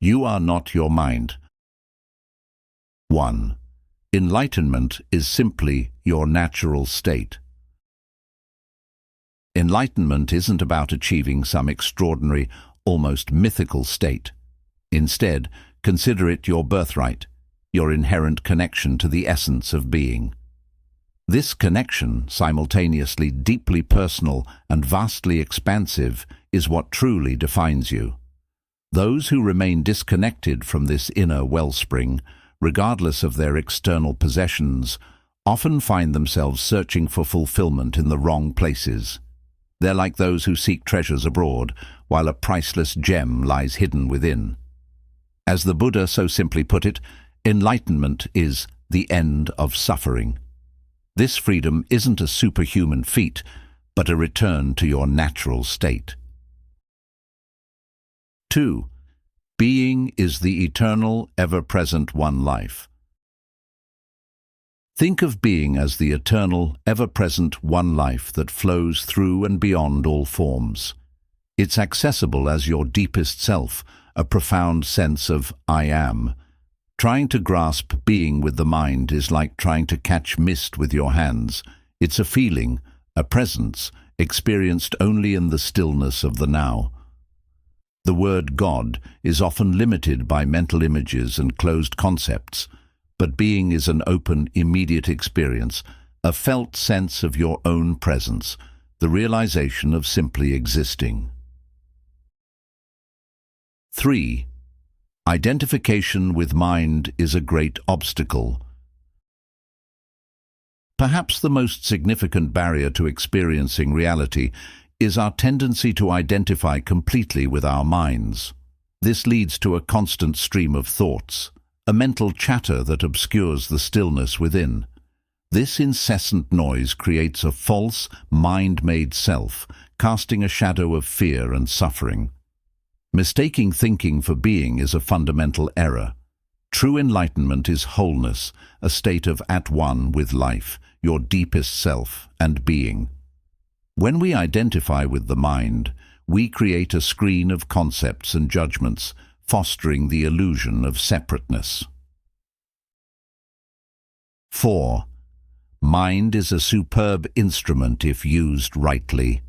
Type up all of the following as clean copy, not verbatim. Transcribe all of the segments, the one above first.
You are not your mind. 1. Enlightenment is simply your natural state. Enlightenment isn't about achieving some extraordinary, almost mythical state. Instead, consider it your birthright, your inherent connection to the essence of being. This connection, simultaneously deeply personal and vastly expansive, is what truly defines you. Those who remain disconnected from this inner wellspring, regardless of their external possessions, often find themselves searching for fulfillment in the wrong places. They're like those who seek treasures abroad, while a priceless gem lies hidden within. As the Buddha so simply put it, enlightenment is the end of suffering. This freedom isn't a superhuman feat, but a return to your natural state. 2. Being is the eternal, ever-present one life. Think of being as the eternal, ever-present one life that flows through and beyond all forms. It's accessible as your deepest self, a profound sense of I am. Trying to grasp being with the mind is like trying to catch mist with your hands. It's a feeling, a presence, experienced only in the stillness of the now. The word God is often limited by mental images and closed concepts, but being is an open, immediate experience, a felt sense of your own presence, the realization of simply existing. 3. Identification with mind is a great obstacle. Perhaps the most significant barrier to experiencing reality is our tendency to identify completely with our minds. This leads to a constant stream of thoughts, a mental chatter that obscures the stillness within. This incessant noise creates a false, mind-made self, casting a shadow of fear and suffering. Mistaking thinking for being is a fundamental error. True enlightenment is wholeness, a state of at one with life, your deepest self and being. When we identify with the mind, we create a screen of concepts and judgments, fostering the illusion of separateness. 4. Mind is a superb instrument if used rightly.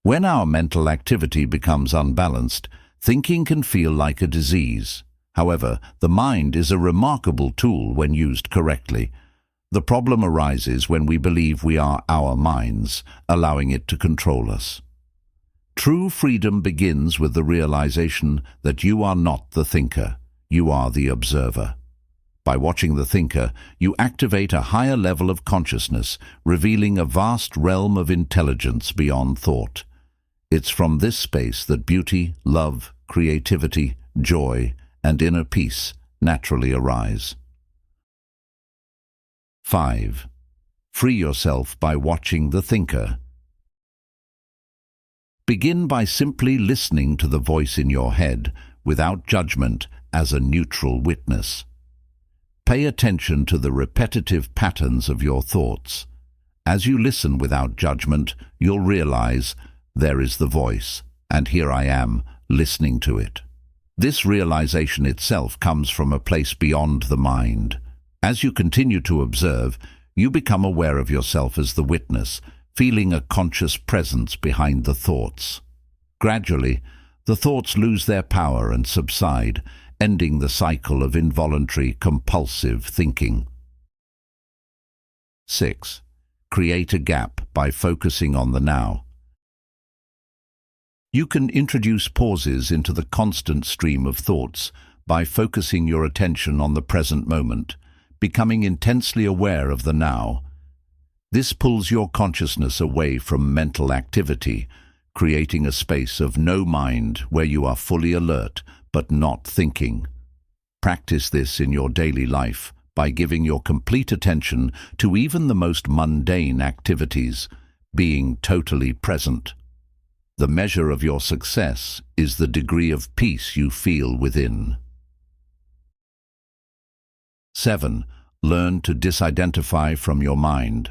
When our mental activity becomes unbalanced, thinking can feel like a disease. However, the mind is a remarkable tool when used correctly. The problem arises when we believe we are our minds, allowing it to control us. True freedom begins with the realization that you are not the thinker, you are the observer. By watching the thinker, you activate a higher level of consciousness, revealing a vast realm of intelligence beyond thought. It's from this space that beauty, love, creativity, joy, and inner peace naturally arise. 5. Free yourself by watching the thinker. Begin by simply listening to the voice in your head, without judgment, as a neutral witness. Pay attention to the repetitive patterns of your thoughts. As you listen without judgment, you'll realize, there is the voice, and here I am, listening to it. This realization itself comes from a place beyond the mind. As you continue to observe, you become aware of yourself as the witness, feeling a conscious presence behind the thoughts. Gradually, the thoughts lose their power and subside, ending the cycle of involuntary, compulsive thinking. 6. Create a gap by focusing on the now. You can introduce pauses into the constant stream of thoughts by focusing your attention on the present moment, becoming intensely aware of the now. This pulls your consciousness away from mental activity, creating a space of no mind where you are fully alert but not thinking. Practice this in your daily life by giving your complete attention to even the most mundane activities, being totally present. The measure of your success is the degree of peace you feel within. 7. Learn to disidentify from your mind.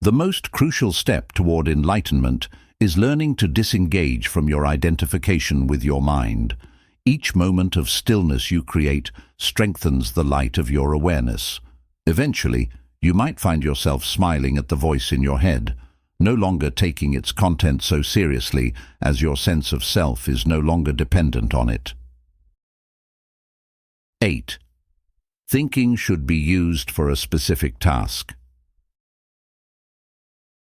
The most crucial step toward enlightenment is learning to disengage from your identification with your mind. Each moment of stillness you create strengthens the light of your awareness. Eventually, you might find yourself smiling at the voice in your head, no longer taking its content so seriously as your sense of self is no longer dependent on it. 8. Thinking should be used for a specific task.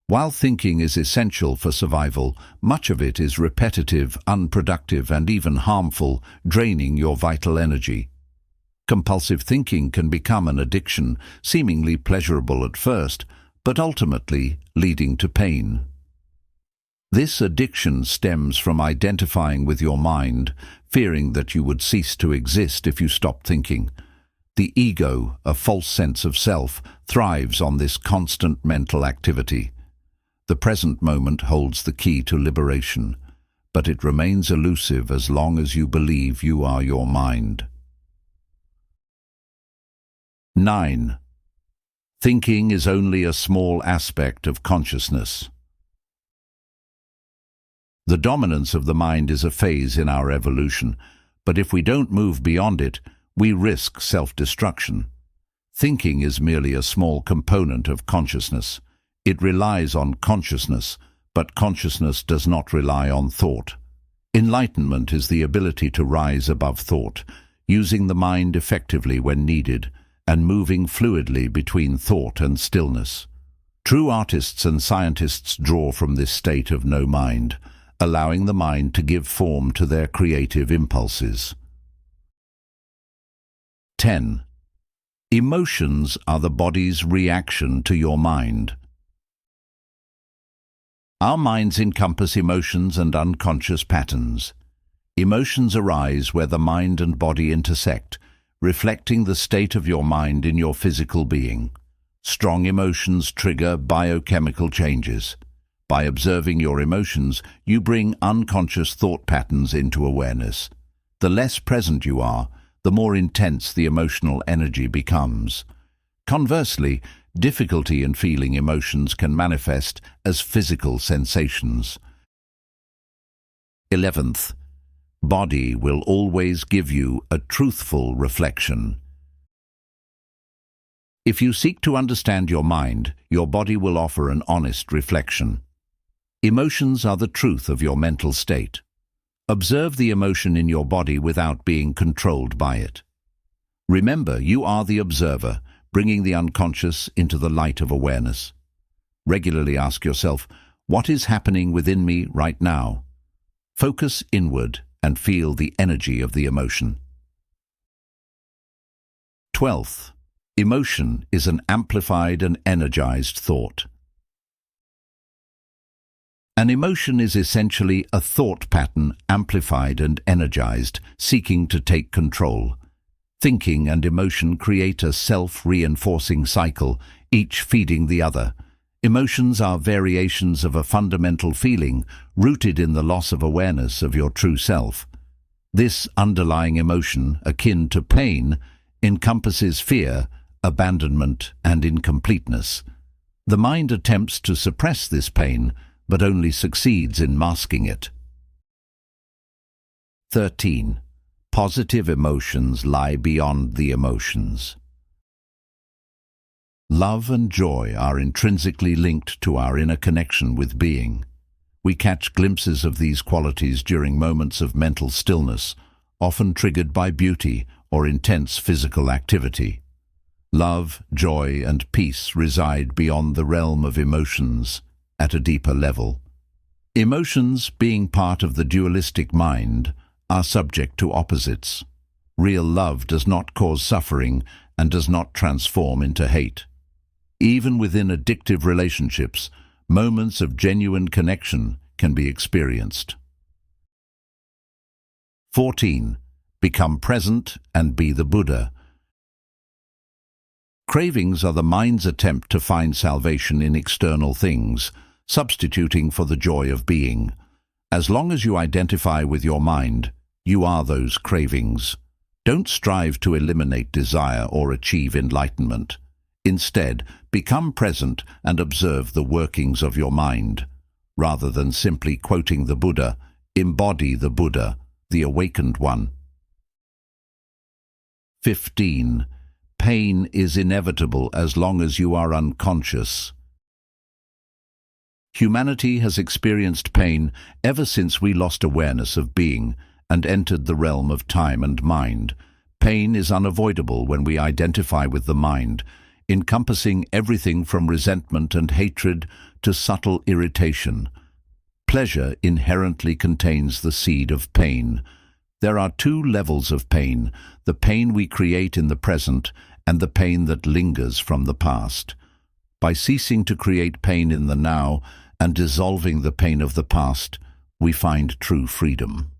While thinking is essential for survival, much of it is repetitive, unproductive, and even harmful, draining your vital energy. Compulsive thinking can become an addiction, seemingly pleasurable at first, but ultimately leading to pain. This addiction stems from identifying with your mind, fearing that you would cease to exist if you stopped thinking. The ego, a false sense of self, thrives on this constant mental activity. The present moment holds the key to liberation, but it remains elusive as long as you believe you are your mind. 9. Thinking is only a small aspect of consciousness. The dominance of the mind is a phase in our evolution, but if we don't move beyond it, we risk self-destruction. Thinking is merely a small component of consciousness. It relies on consciousness, but consciousness does not rely on thought. Enlightenment is the ability to rise above thought, using the mind effectively when needed, and moving fluidly between thought and stillness. True artists and scientists draw from this state of no mind, allowing the mind to give form to their creative impulses. 10. Emotions are the body's reaction to your mind. Our minds encompass emotions and unconscious patterns. Emotions arise where the mind and body intersect, reflecting the state of your mind in your physical being. Strong emotions trigger biochemical changes. By observing your emotions, you bring unconscious thought patterns into awareness. The less present you are, the more intense the emotional energy becomes. Conversely, difficulty in feeling emotions can manifest as physical sensations. 11th, body will always give you a truthful reflection. If you seek to understand your mind, your body will offer an honest reflection. Emotions are the truth of your mental state. Observe the emotion in your body without being controlled by it. Remember, you are the observer, bringing the unconscious into the light of awareness. Regularly ask yourself, what is happening within me right now? Focus inward and feel the energy of the emotion. 12th, emotion is an amplified and energized thought. An emotion is essentially a thought pattern amplified and energized, seeking to take control. Thinking and emotion create a self-reinforcing cycle, each feeding the other. Emotions are variations of a fundamental feeling rooted in the loss of awareness of your true self. This underlying emotion, akin to pain, encompasses fear, abandonment, and incompleteness. The mind attempts to suppress this pain, but only succeeds in masking it. 13. Positive emotions lie beyond the emotions. Love and joy are intrinsically linked to our inner connection with being. We catch glimpses of these qualities during moments of mental stillness, often triggered by beauty or intense physical activity. Love, joy, and peace reside beyond the realm of emotions, at a deeper level. Emotions, being part of the dualistic mind, are subject to opposites. Real love does not cause suffering and does not transform into hate. Even within addictive relationships, moments of genuine connection can be experienced. 14. Become present and be the Buddha. Cravings are the mind's attempt to find salvation in external things, substituting for the joy of being. As long as you identify with your mind, you are those cravings. Don't strive to eliminate desire or achieve enlightenment. Instead, become present and observe the workings of your mind. Rather than simply quoting the Buddha, embody the Buddha, the awakened one. 15. Pain is inevitable as long as you are unconscious. Humanity has experienced pain ever since we lost awareness of being and entered the realm of time and mind. Pain is unavoidable when we identify with the mind, encompassing everything from resentment and hatred to subtle irritation. Pleasure inherently contains the seed of pain. There are two levels of pain, the pain we create in the present and the pain that lingers from the past. By ceasing to create pain in the now and dissolving the pain of the past, we find true freedom.